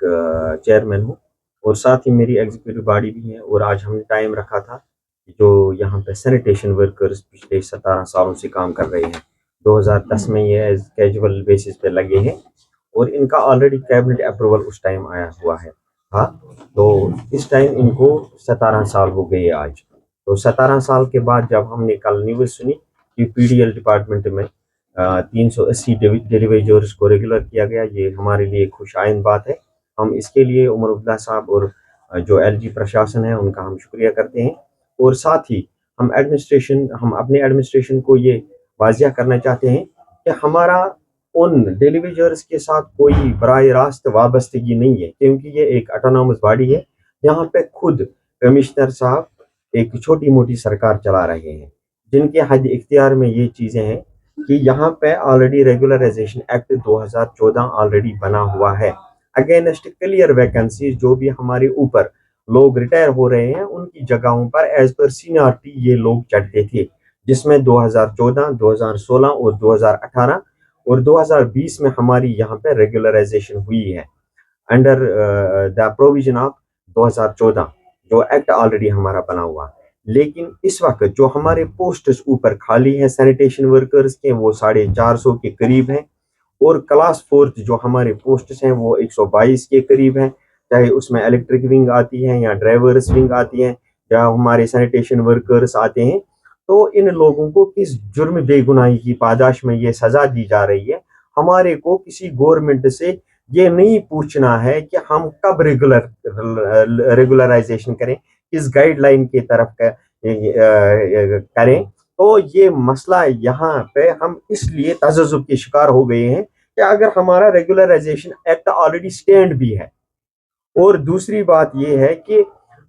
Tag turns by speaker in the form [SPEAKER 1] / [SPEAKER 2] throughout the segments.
[SPEAKER 1] Chairman हूँ और साथ ही मेरी एग्जीक्यूटिव बॉडी भी है। और आज हमने टाइम रखा था कि जो यहाँ पे सैनिटेशन वर्कर्स पिछले 17 सालों से काम कर रहे हैं, 2010 में ये एज कैजुअल बेसिस पे लगे हैं और इनका ऑलरेडी कैबिनेट अप्रूवल उस टाइम आया हुआ है। हाँ, तो इस टाइम इनको 17 साल हो गए आज। तो 17 साल के बाद जब हमने कल न्यूज़ सुनी कि पीडीएल डिपार्टमेंट में 380 डिलीवरीजर्स को रेगुलर किया गया, ये हमारे लिए खुश आइंद बात है। हम इसके लिए उमर अब्दुल्ला साहब और जो एलजी प्रशासन है उनका हम शुक्रिया करते हैं। और साथ ही हम अपने एडमिनिस्ट्रेशन को ये वाजिया करना चाहते हैं कि हमारा उन डिलीवरीजर्स के साथ कोई बराह रास्त वाबस्तगी नहीं है, क्योंकि ये एक ऑटोनॉमस बॉडी है। यहाँ पे खुद कमिश्नर साहब एक छोटी मोटी सरकार चला रहे हैं, जिनके हद इख्तियार में ये चीज़ें हैं कि यहाँ पे ऑलरेडी रेगुलराइजेशन एक्ट 2014 ऑलरेडी बना हुआ है अगेंस्ट क्लियर वैकेंसीज। जो भी हमारे ऊपर लोग रिटायर हो रहे हैं उनकी जगहों पर एज पर सीनियरिटी ये लोग चढ़ते थे, जिसमें 2014, 2016 और 2018 और 2020 में हमारी यहाँ पे रेगुलराइजेशन हुई है अंडर द प्रोविजन ऑफ 2014, जो एक्ट ऑलरेडी हमारा बना हुआ है। लेकिन इस वक्त जो हमारे पोस्ट्स ऊपर खाली हैं सैनिटेशन वर्कर्स के, वो 450 के करीब हैं। और क्लास 4 जो हमारे पोस्ट्स हैं वो 122 के करीब हैं, चाहे उसमें इलेक्ट्रिक विंग आती है या ड्राइवर्स विंग आती है या हमारे सैनिटेशन वर्कर्स आते हैं। तो इन लोगों को किस जुर्म बेगुनाही की पादाश में ये सज़ा दी जा रही है? हमारे को किसी गवर्नमेंट से ये नहीं पूछना है कि हम कब रेगुलराइजेशन करें, किस गाइडलाइन की तरफ करें। तो ये मसला यहाँ पे हम इसलिए तजज़ुब के शिकार हो गए हैं कि अगर हमारा रेगुलराइजेशन एक्ट ऑलरेडी स्टैंड भी है, और दूसरी बात ये है कि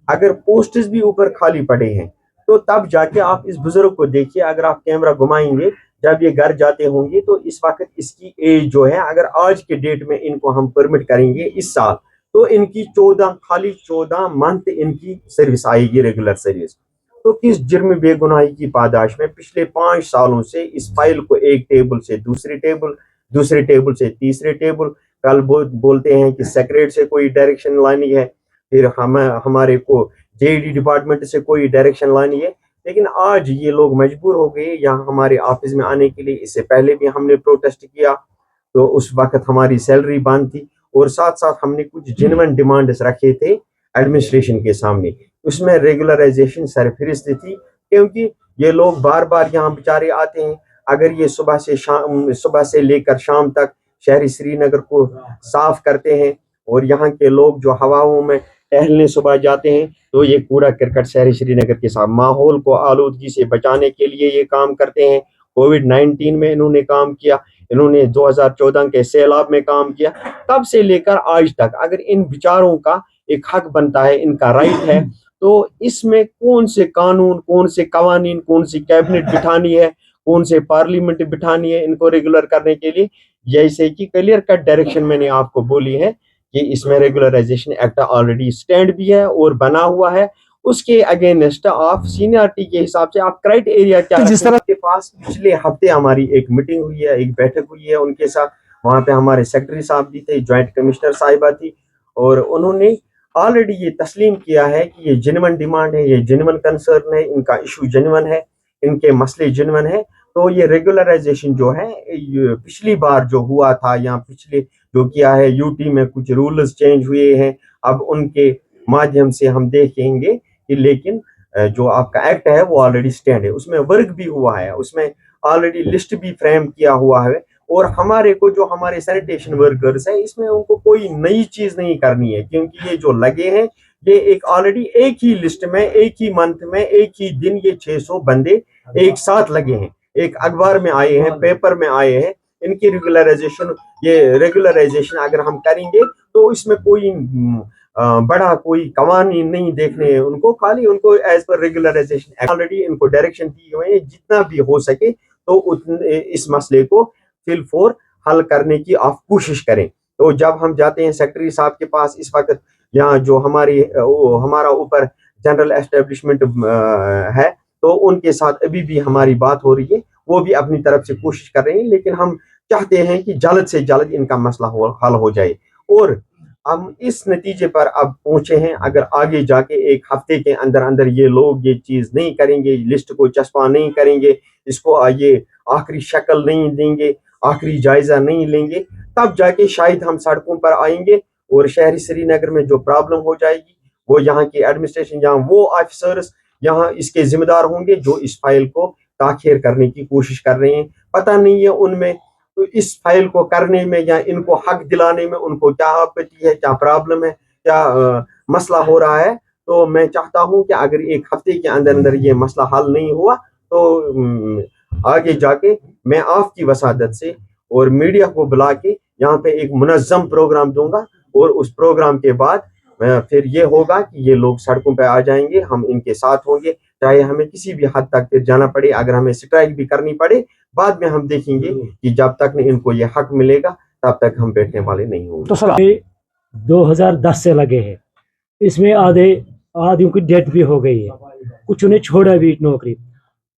[SPEAKER 1] अगर पोस्ट्स भी ऊपर खाली पड़े हैं, तो तब जाके आप इस बुजुर्ग को देखिए, अगर आप कैमरा घुमाएंगे जब ये घर जाते होंगे, तो इस वक्त इसकी एज जो है, अगर आज के डेट में इनको हम परमिट करेंगे इस साल, तो इनकी 14 मंथ इनकी सर्विस आएगी, रेगुलर सर्विस। तो किस जुर्म बेगुनाही की पादाश में पिछले 5 सालों से इस फाइल को एक टेबल से दूसरे टेबल से तीसरे टेबल, कल बोलते हैं कि सेक्रेटरी से कोई डायरेक्शन लानी है, फिर हमारे को जेईडी डिपार्टमेंट से कोई डायरेक्शन लानी है। लेकिन आज ये लोग मजबूर हो गए यहाँ हमारे ऑफिस में आने के लिए। इससे पहले भी हमने प्रोटेस्ट किया, तो उस वक्त हमारी सैलरी बंद थी और साथ साथ हमने कुछ जेन्युइन डिमांड्स रखे थे एडमिनिस्ट्रेशन के सामने, उसमें रेगुलराइजेशन सरफहरिस्त थी। क्योंकि ये लोग बार बार यहाँ बेचारे आते हैं, अगर ये सुबह से लेकर शाम तक शहरी श्रीनगर को साफ करते हैं, और यहाँ के लोग जो हवाओं में टहलने सुबह जाते हैं, तो ये कूड़ा करकट शहरी श्रीनगर के साथ माहौल को आलूदगी से बचाने के लिए ये काम करते हैं। कोविड-19 में इन्होंने काम किया, इन्होंने 2014 के सैलाब में काम किया, तब से लेकर आज तक अगर इन विचारों का एक हक बनता है, इनका राइट है, तो इसमें कौन से कानून, कौन से कवानीन, कौन सी कैबिनेट बिठानी है, कौन से पार्लियामेंट बिठानी है इनको रेगुलर करने के लिए? जैसे कि क्लियर कट डायरेक्शन मैंने आपको बोली है कि इसमें रेगुलराइजेशन एक्ट ऑलरेडी स्टैंड भी है और बना हुआ है। उसके अगेंस्ट आप सीनियरिटी के हिसाब से आप क्राइटेरिया क्या
[SPEAKER 2] तो जिस तरह
[SPEAKER 1] के पास पिछले हफ्ते हमारी एक मीटिंग हुई है, एक बैठक हुई है उनके साथ। वहाँ पे हमारे सेक्रेटरी साहब भी थे, ज्वाइंट कमिश्नर साहिबा थी, और उन्होंने ऑलरेडी ये तस्लीम किया है कि ये जेन्युइन डिमांड है, ये जेन्युइन कंसर्न है, इनका इशू जेन्युइन है, इनके मसले जेन्युइन है। तो ये रेगुलराइजेशन जो है, पिछली बार जो हुआ था या पिछले जो किया है, यूटी में कुछ रूल्स चेंज हुए हैं, अब उनके माध्यम से हम देखेंगे कि लेकिन जो आपका एक्ट है वो ऑलरेडी स्टैंड है, उसमें वर्क भी हुआ है, उसमें ऑलरेडी लिस्ट भी फ्रेम किया हुआ है। और हमारे को जो हमारे सैनिटेशन वर्कर्स है, इसमें उनको कोई नई चीज नहीं करनी है, क्योंकि ये जो लगे हैं ये एक ऑलरेडी एक ही लिस्ट में, एक ही मंथ में, एक ही दिन ये 600 बंदे एक साथ लगे हैं, एक अखबार में आए हैं, पेपर में आए हैं। इनकी रेगुलराइजेशन अगर हम करेंगे तो इसमें कोई बड़ा कोई कवानीन नहीं देखने हैं उनको, खाली उनको एज पर रेगुलराइजेशन ऑलरेडी इनको डायरेक्शन दिए हुए हैं, जितना भी हो सके तो इस मसले को फिल हल करने की आप कोशिश करें। तो जब हम जाते हैं सेक्रेटरी साहब के पास, इस वक्त यहाँ जो हमारा ऊपर जनरल एस्टेब्लिशमेंट है, तो उनके साथ अभी भी हमारी बात हो रही है, वो भी अपनी तरफ से कोशिश कर रहे हैं। लेकिन हम चाहते हैं कि जल्द से जल्द इनका मसला हल हो जाए। और ہم اس نتیجے پر اب پہنچے ہیں، اگر آگے جا کے ایک ہفتے کے اندر اندر یہ لوگ یہ چیز نہیں کریں گے، لسٹ کو چسپاں نہیں کریں گے، اس کو یہ آخری شکل نہیں دیں گے، آخری جائزہ نہیں لیں گے، تب جا کے شاید ہم سڑکوں پر آئیں گے، اور شہری سری نگر میں جو پرابلم ہو جائے گی وہ یہاں کی ایڈمنسٹریشن، یہاں وہ آفیسرز یہاں اس کے ذمہ دار ہوں گے جو اس فائل کو تاخیر کرنے کی کوشش کر رہے ہیں. پتہ نہیں ہے ان میں اس فائل کو کرنے میں یا ان کو حق دلانے میں ان کو کیا آپتی ہے، کیا پرابلم ہے، کیا مسئلہ ہو رہا ہے. تو میں چاہتا ہوں کہ اگر ایک ہفتے کے اندر اندر یہ مسئلہ حل نہیں ہوا تو آگے جا کے میں آپ کی وسادت سے اور میڈیا کو بلا کے یہاں پہ ایک منظم پروگرام دوں گا، اور اس پروگرام کے بعد پھر یہ ہوگا کہ یہ لوگ سڑکوں پہ آ جائیں گے، ہم ان کے ساتھ ہوں گے، چاہے ہمیں کسی بھی حد تک پھر جانا پڑے، اگر ہمیں اسٹرائک بھی کرنی پڑے بعد میں ہم دیکھیں گے کہ جب تک ان کو یہ حق ملے گا تب تک ہم بیٹھنے والے نہیں ہوں گے.
[SPEAKER 2] تو سر 2010 سے لگے ہیں، اس میں آدھیوں کی ڈیتھ بھی ہو گئی ہے، کچھ نے چھوڑا بھی نوکری.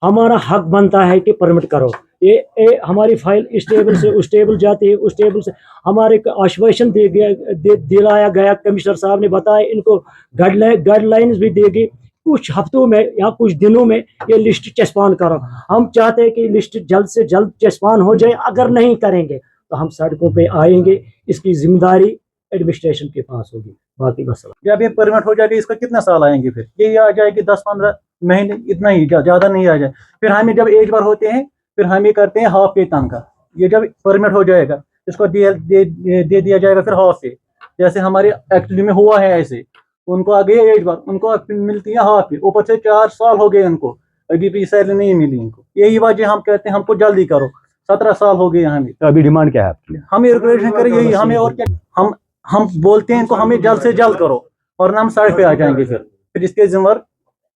[SPEAKER 2] ہمارا حق بنتا ہے کہ پرمٹ کرو، یہ ہماری فائل اس ٹیبل سے اس ٹیبل جاتی ہے، اس ٹیبل سے ہمارے آشوائشن دلایا گیا، کمشنر صاحب نے بتایا ان کو گائیڈ لائنز بھی دے گی، کچھ ہفتوں میں یا کچھ دنوں میں یہ لسٹ چسپان کرو. ہم چاہتے ہیں کہ لسٹ جلد سے جلد چسپان ہو جائے، اگر نہیں کریں گے تو ہم سڑکوں پہ آئیں گے، اس کی ذمہ داری ایڈمنسٹریشن کے پاس ہوگی. باقی مسئلہ
[SPEAKER 3] جب یہ پرمٹ ہو جائے گا اس کا کتنا سال آئیں گے، پھر یہ آ جائے گی 10-15 مہینے، اتنا ہی زیادہ نہیں آ جائے. پھر ہمیں جب ایج بار ہوتے ہیں پھر ہمیں کرتے ہیں ہاف پے تنخواہ. یہ جب پرمٹ ہو جائے گا اس کو دے دیا جائے گا پھر ہاف پے، جیسے ہمارے ایکچولی میں ہوا ہے ایسے. ان کو آ گئی ایج بار، ان کو ملتی ہے ہاف پے، اوپر سے 4 سال ہو گئے ان کو، ابھی بھی سیلری نہیں ملی ان کو. یہی وجہ ہم کہتے ہیں ہم کو جلدی کرو، 17 سال ہو گئے ہمیں.
[SPEAKER 4] ابھی ڈیمانڈ کیا ہے آپ کی؟
[SPEAKER 3] ہمیں ریگولیشن کرے یہی، ہمیں اور کیا، ہم بولتے ہیں ان کو ہمیں جلد سے جلد کرو، اور ہم سڑک پہ آ جائیں گے. پھر اس کے ذمہ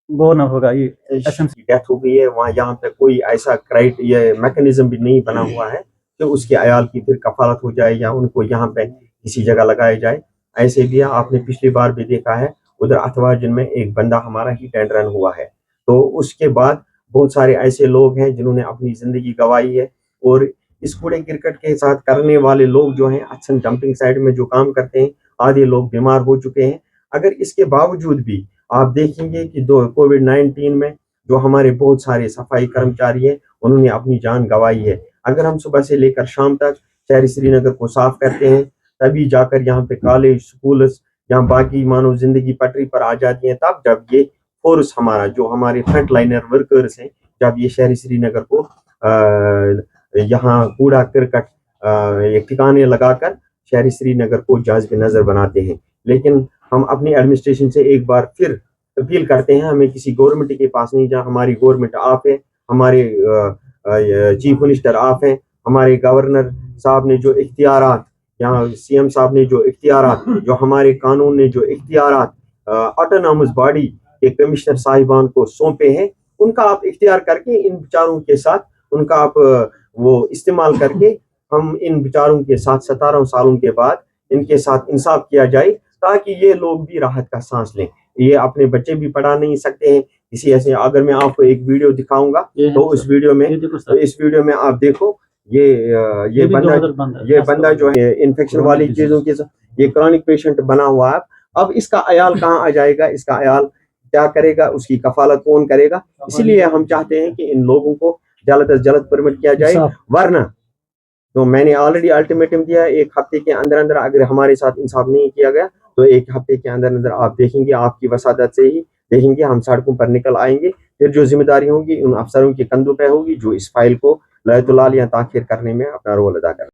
[SPEAKER 3] گورنر ہوگا. یہ
[SPEAKER 1] ڈیتھ ہو گئی ہے وہاں، یہاں پہ کوئی ایسا یہ میکنزم بھی نہیں بنا ہوا ہے کہ اس کے عیال کی پھر کفالت ہو جائے یا ان کو یہاں پہ کسی جگہ لگایا جائے. ایسے بھی آپ نے پچھلی بار بھی دیکھا ہے ادھر اتوار جن میں ایک بندہ ہمارا ہی اینڈ رن ہوا ہے، تو اس کے بعد بہت سارے ایسے لوگ ہیں جنہوں نے اپنی زندگی گنوائی ہے. اور اس کوڑے کرکٹ کے ساتھ کرنے والے لوگ جو ہیں اکثر ڈمپنگ سائٹ میں جو کام کرتے ہیں، آدھے لوگ بیمار ہو چکے ہیں. اگر اس کے باوجود بھی آپ دیکھیں گے کہ کووڈ-19 میں جو ہمارے بہت سارے صفائی کرمچاری ہیں انہوں نے اپنی جان گنوائی ہے. اگر ہم صبح سے لے کر شام تک شہری سری نگر کو صاف کرتے ہیں تبھی جا کر یہاں پہ کالج، سکولز، یہاں باقی مانو زندگی پٹری پر آ جاتی ہیں. تب جب یہ فورس ہمارا جو ہمارے فرنٹ لائنر ورکرز ہیں، جب یہ شہری سری نگر کو یہاں کوڑا کرکٹ ایک ٹھکانے لگا کر شہری سری نگر کو جاذب نظر بناتے ہیں. لیکن ہم اپنی ایڈمنسٹریشن سے ایک بار پھر اپیل کرتے ہیں، ہمیں کسی گورنمنٹ کے پاس نہیں جا. ہماری گورنمنٹ آپ ہے، ہمارے چیف منسٹر آپ ہیں، ہمارے گورنر صاحب نے جو اختیارات، یہاں سی ایم صاحب نے جو اختیارات، جو ہمارے قانون نے جو اختیارات آٹونامس باڈی کے کمشنر صاحبان کو سونپے ہیں، ان کا آپ اختیار کر کے ان بیچاروں کے ساتھ ان کا آپ وہ استعمال کر کے ہم ان بیچاروں کے ساتھ 17 سالوں کے بعد ان کے ساتھ انصاف کیا جائے، تاکہ یہ لوگ بھی راحت کا سانس لیں. یہ اپنے بچے بھی پڑھا نہیں سکتے ہیں کسی ایسے. اگر میں آپ کو ایک ویڈیو دکھاؤں گا تو اس ویڈیو میں آپ دیکھو یہ بندہ جو ہے انفیکشن والی چیزوں کے ساتھ یہ کرونک پیشنٹ بنا ہوا ہے. اب اس کا عیال کہاں آ جائے گا، اس کا عیال کیا کرے گا، اس کی کفالت کون کرے گا؟ اس لیے ہم چاہتے ہیں کہ ان لوگوں کو جلد از جلد پرمٹ کیا جائے. ورنہ تو میں نے آلریڈی الٹیمیٹم دیا ہے، 1 ہفتے کے اندر اندر اگر ہمارے ساتھ انصاف نہیں کیا گیا تو 1 ہفتے کے اندر اندر آپ دیکھیں گے، آپ کی وسادت سے ہی دیکھیں گے ہم سڑکوں پر نکل آئیں گے. پھر جو ذمہ داری ہوگی ان افسروں کے کندھوں پہ ہوگی جو اس فائل کو لائت العال یا تاخیر کرنے میں اپنا رول ادا کریں.